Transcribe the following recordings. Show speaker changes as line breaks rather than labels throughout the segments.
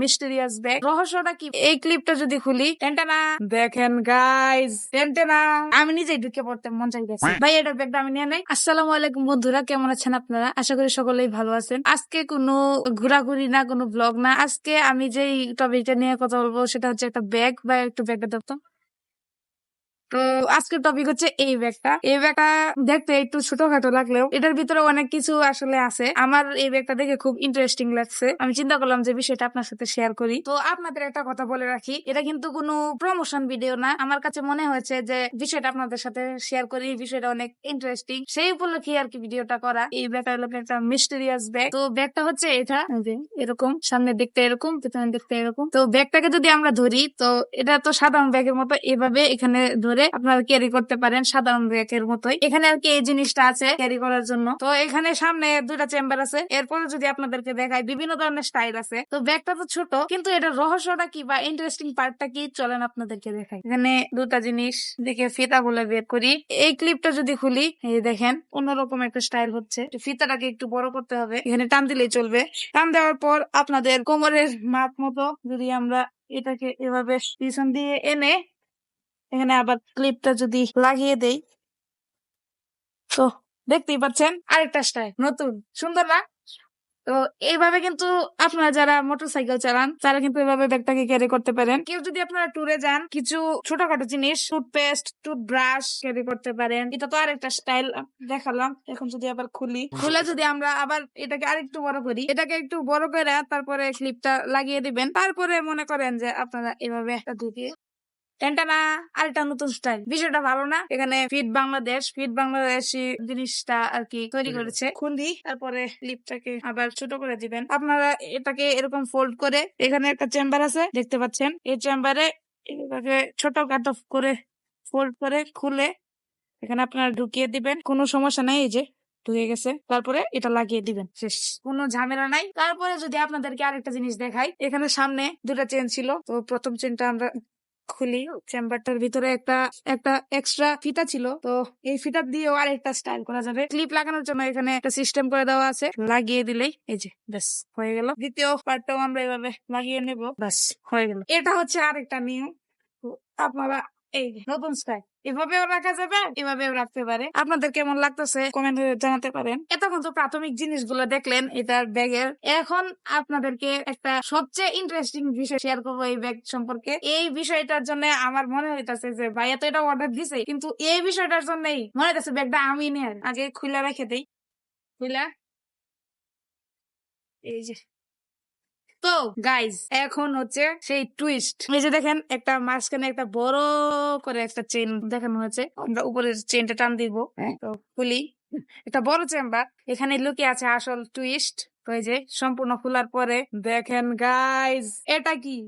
Mysterious bag. রহস্যটা কি এই ক্লিপটা যদি খুলি, টেনটেনা দেখেন গাইজ, টেনটেনা আমি নিজেই ঢুকে পড়তে মন চাইতেছে। ভাই এটা ব্যাগটা আমি নিয়ে নেই। আসসালামু আলাইকুম বন্ধুরা, কেমন আছেন আপনারা? আশা করি সকলেই ভালো আছেন। আজকে কোনো ঘোরাঘুরি না, কোনো ব্লগ না। আজকে আমি যেই টপিকটা নিয়ে কথা বলবো সেটা হচ্ছে একটা ব্যাগ বা একটু ব্যাগটা দেখতো। তো আজকের টপিক হচ্ছে এই ব্যাগটা। এই ব্যাগটা দেখতে একটু ছোটখাটো লাগলেও এটার ভিতরে অনেক কিছু আসলে আছে। আমার এই ব্যাগটা দেখে খুব ইন্টারেস্টিং লাগছে। আমি চিন্তা করলাম যে বিষয়টা আপনার সাথে শেয়ার করি। তো আপনাদের একটা কথা বলে রাখি, এটা কিন্তু কোনো প্রমোশন ভিডিও না। আমার কাছে মনে হয়েছে যে বিষয়টা আপনাদের সাথে শেয়ার করি, বিষয়টা অনেক ইন্টারেস্টিং, সেই উপলক্ষে আর কি ভিডিওটা করা। এই ব্যাগটা হলো একটা মিস্টেরিয়াস ব্যাগ। তো ব্যাগটা হচ্ছে এটা যে এরকম, সামনে দেখতে এরকম, পেছনে দেখতে এরকম। তো ব্যাগটাকে যদি আমরা ধরি, তো এটা তো সাধারণ ব্যাগের মতো এভাবে এখানে ধরে আপনারা ক্যারি করতে পারেন সাধারণ ব্যাগের মতোই। এখানে আর কি এই জিনিসটা আছে ক্যারি করার জন্য। তো এখানে সামনে দুটা চেম্বার আছে। এরপরে যদি আপনাদেরকে দেখাই, বিভিন্ন ধরনের স্টাইল আছে। তো ব্যাগটা তো ছোট, কিন্তু এটার রহস্যটা কি বা ইন্টারেস্টিং পার্টটা কি, চলেন আপনাদেরকে দেখাই। এখানে দুটা জিনিস দেখে ফিতা গুলো বের করি। এই ক্লিপটা যদি খুলি, এই দেখেন অন্যরকম একটা স্টাইল হচ্ছে। ফিতাটাকে একটু বড় করতে হবে, এখানে টান দিলেই চলবে। টান দেওয়ার পর আপনাদের কোমরের মাপ মতো যদি আমরা এটাকে এভাবে পিছন দিয়ে এনে এখানে আবার ক্লিপটা যদি লাগিয়ে দেই, তো দেখতেই পাচ্ছেন আরেকটা স্টাইল, নতুন, সুন্দর না? তো এইভাবে কিন্তু আপনারা যারা মোটরসাইকেল চালান তারা কিন্তু এভাবে ব্যাগটাকে ক্যারি করতে পারেন। কেউ যদি আপনারা ট্যুরে যান, কিছু ছোটখাটো জিনিস, টুথপেস্ট, টুথব্রাশ ক্যারি করতে পারেন। এটা তো আরেকটা স্টাইল দেখালাম। এখন যদি আবার খুলে যদি আমরা আবার এটাকে আরেকটু বড় করি, এটাকে একটু বড় করে তারপরে ক্লিপটা লাগিয়ে দিবেন। তারপরে মনে করেন যে আপনারা এভাবে একটা ঢুকিয়ে টেনটানা আরেকটা নতুন স্টাইল। বিষয়টা ভালো না? এখানে ফিট বাংলাদেশি জিনিসটা আর কি তৈরি করেছে। খুলি, তারপরে ক্লিপটাকে আবার ছোট করে দিবেন। আপনারা এটাকে এরকম ফোল্ড করে, এখানে একটা চেম্বার আছে দেখতে পাচ্ছেন, এই চেম্বারে এটাকে ছোট কাট অফ করে ফোল্ড করে খুলে এখানে আপনারা ঢুকিয়ে দিবেন। কোনো সমস্যা নাই, এই যে ঢুকে গেছে। তারপরে এটা লাগিয়ে দিবেন, শেষ, কোনো ঝামেলা নাই। তারপরে যদি আপনাদেরকে আরেকটা জিনিস দেখাই, এখানে সামনে দুটা চেন ছিল। তো প্রথম চেনটা আমরা খুলি, চেম্বারটার ভিতরে একটা একটা এক্সট্রা ফিতা ছিল। তো এই ফিতা দিয়েও আরেকটা স্টাইল করা যাবে। ক্লিপ লাগানোর জন্য এখানে একটা সিস্টেম করে দেওয়া আছে, লাগিয়ে দিলেই এই যে ব্যাস হয়ে গেল। দ্বিতীয় পার্টটাও আমরা এভাবে লাগিয়ে নেব, ব্যাস হয়ে গেল। এটা হচ্ছে আরেকটা নিয়ম। তো আপনারা এই যে নতুন স্টাইল, এভাবেও রাখা যাবে, এভাবেও রাখতে পারে। আপনাদের কেমন লাগতেছে কমেন্ট জানাতে পারেন। এতক্ষণ তো প্রাথমিক জিনিসগুলো দেখলেন এটার ব্যাগের। এখন আপনাদেরকে একটা সবচেয়ে ইন্টারেস্টিং বিষয় শেয়ার করবো এই ব্যাগ সম্পর্কে। এই বিষয়টার জন্য আমার মনে হইতাছে যে ভাইয়া তো এটা অর্ডার দিছে, কিন্তু এই বিষয়টার জন্যই মনে হইতাছে ব্যাগটা আমি নিয়ে আগে খুলে রেখে দেই। খুলে এই যে, তো গাইজ এখন হচ্ছে সেই টুইস্ট। এই যে দেখেন, একটা মাঝখানে একটা বড় করে একটা চেন দেখানো হয়েছে। আমরা উপরের চেনটা টান দিব, তো খুলি, একটা বড় চেম্বার। এখানে লুকিয়ে আছে আসল টুইস্ট। তো এই যে সম্পূর্ণ খোলার পরে দেখেন গাইজ, এটা কি?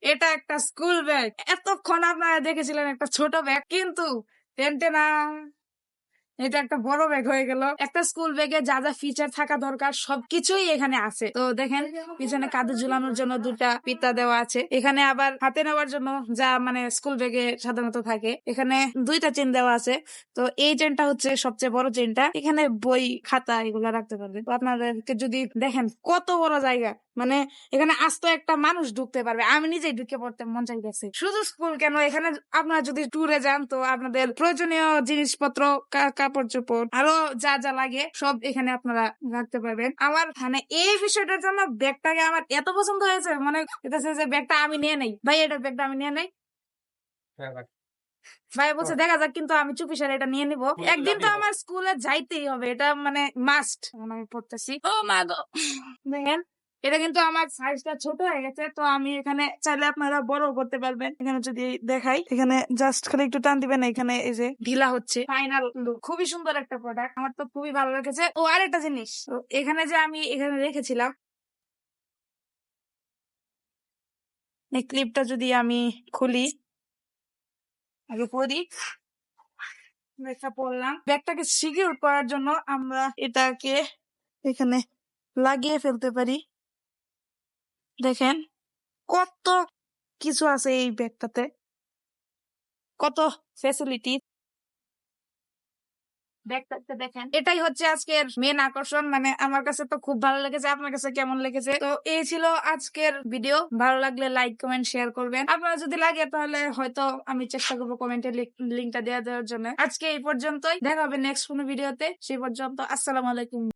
এটা একটা স্কুল ব্যাগ। এতক্ষণ আপনারা দেখেছিলেন একটা ছোট ব্যাগ, কিন্তু টেনটেনা এটা একটা বড় ব্যাগ হয়ে গেল। একটা স্কুল ব্যাগে যা যা ফিচার থাকা দরকার সবকিছুই এখানে আছে। তো দেখেন, পিছনে কাঁধে ঝুলানোর জন্য দুটা ফিতা দেওয়া আছে। এখানে আবার হাতে নেওয়ার জন্য যা মানে স্কুল ব্যাগে সাধারণত থাকে, এখানে দুইটা চেন দেওয়া আছে। তো এই চেনটা হচ্ছে সবচেয়ে বড় চেনটা। এখানে বই, খাতা এগুলা রাখতে পারবে। তো আপনাদেরকে যদি দেখেন কত বড় জায়গা, মানে এখানে আস্ত একটা মানুষ ঢুকতে পারবে। আমি নিজেই ঢুকে পড়তে মন চাইতেছে। শুধু স্কুল কেন, এখানে আপনারা যদি ট্যুরে যান তো আপনাদের প্রয়োজনীয় জিনিসপত্র, কাপড় চোপড়, আরো যা যা লাগে সব এখানে আপনারা রাখতে পারবেন। আমার মানে এই বিষয়টার জন্য ব্যাগটাকে আমার এত পছন্দ হয়েছে, মনে হইতেছে যে ব্যাগটা আমি নিয়ে নেই। ভাই এটা ব্যাগটা আমি নিয়ে নেই। ভাই বলছে দেখা যাক, কিন্তু আমি চুপিসারে এটা নিয়ে নিবো। একদিন তো আমার স্কুলে যাইতেই হবে, এটা মানে মাস্ট। আমি পড়তেছি, ও মা গো। দেখেন, এটা কিন্তু আমার সাইজটা ছোট হয়ে গেছে। তো আমি এখানে চাইলে আপনারা বড় করতে পারবেন। এখানে যদি দেখাই, এখানে জাস্ট খালি একটু টান দিবেন, এখানে এই যে ঢিলা হচ্ছে। ফাইনাল লুক, খুবই সুন্দর একটা প্রোডাক্ট, আমার তো খুবই ভালো লেগেছে। ও আরেকটা জিনিস, তো এখানে যে আমি এখানে রেখেছিলাম এই ক্লিপটা, যদি আমি খুলি, আগে পরি, ব্যাগটা পরলাম। ব্যাগটাকে সিকিউর করার জন্য আমরা এটাকে এখানে লাগিয়ে ফেলতে পারি। দেখেন কত কিছু আছে এই ব্যাগটাতে, কত ফ্যাসিলিটি। দেখেন এটাই হচ্ছে আজকের মেন আকর্ষণ, মানে আমার কাছে তো খুব ভালো লেগেছে। আপনার কাছে কেমন লেগেছে? তো এই ছিল আজকের ভিডিও। ভালো লাগলে লাইক কমেন্ট শেয়ার করবেন। আপনার যদি লাগে তাহলে হয়তো আমি চেষ্টা করবো কমেন্টে লিঙ্কটা দেওয়ার জন্য। আজকে এই পর্যন্তই, দেখা হবে নেক্সট কোনো ভিডিওতে। সেই পর্যন্ত আসসালামু আলাইকুম।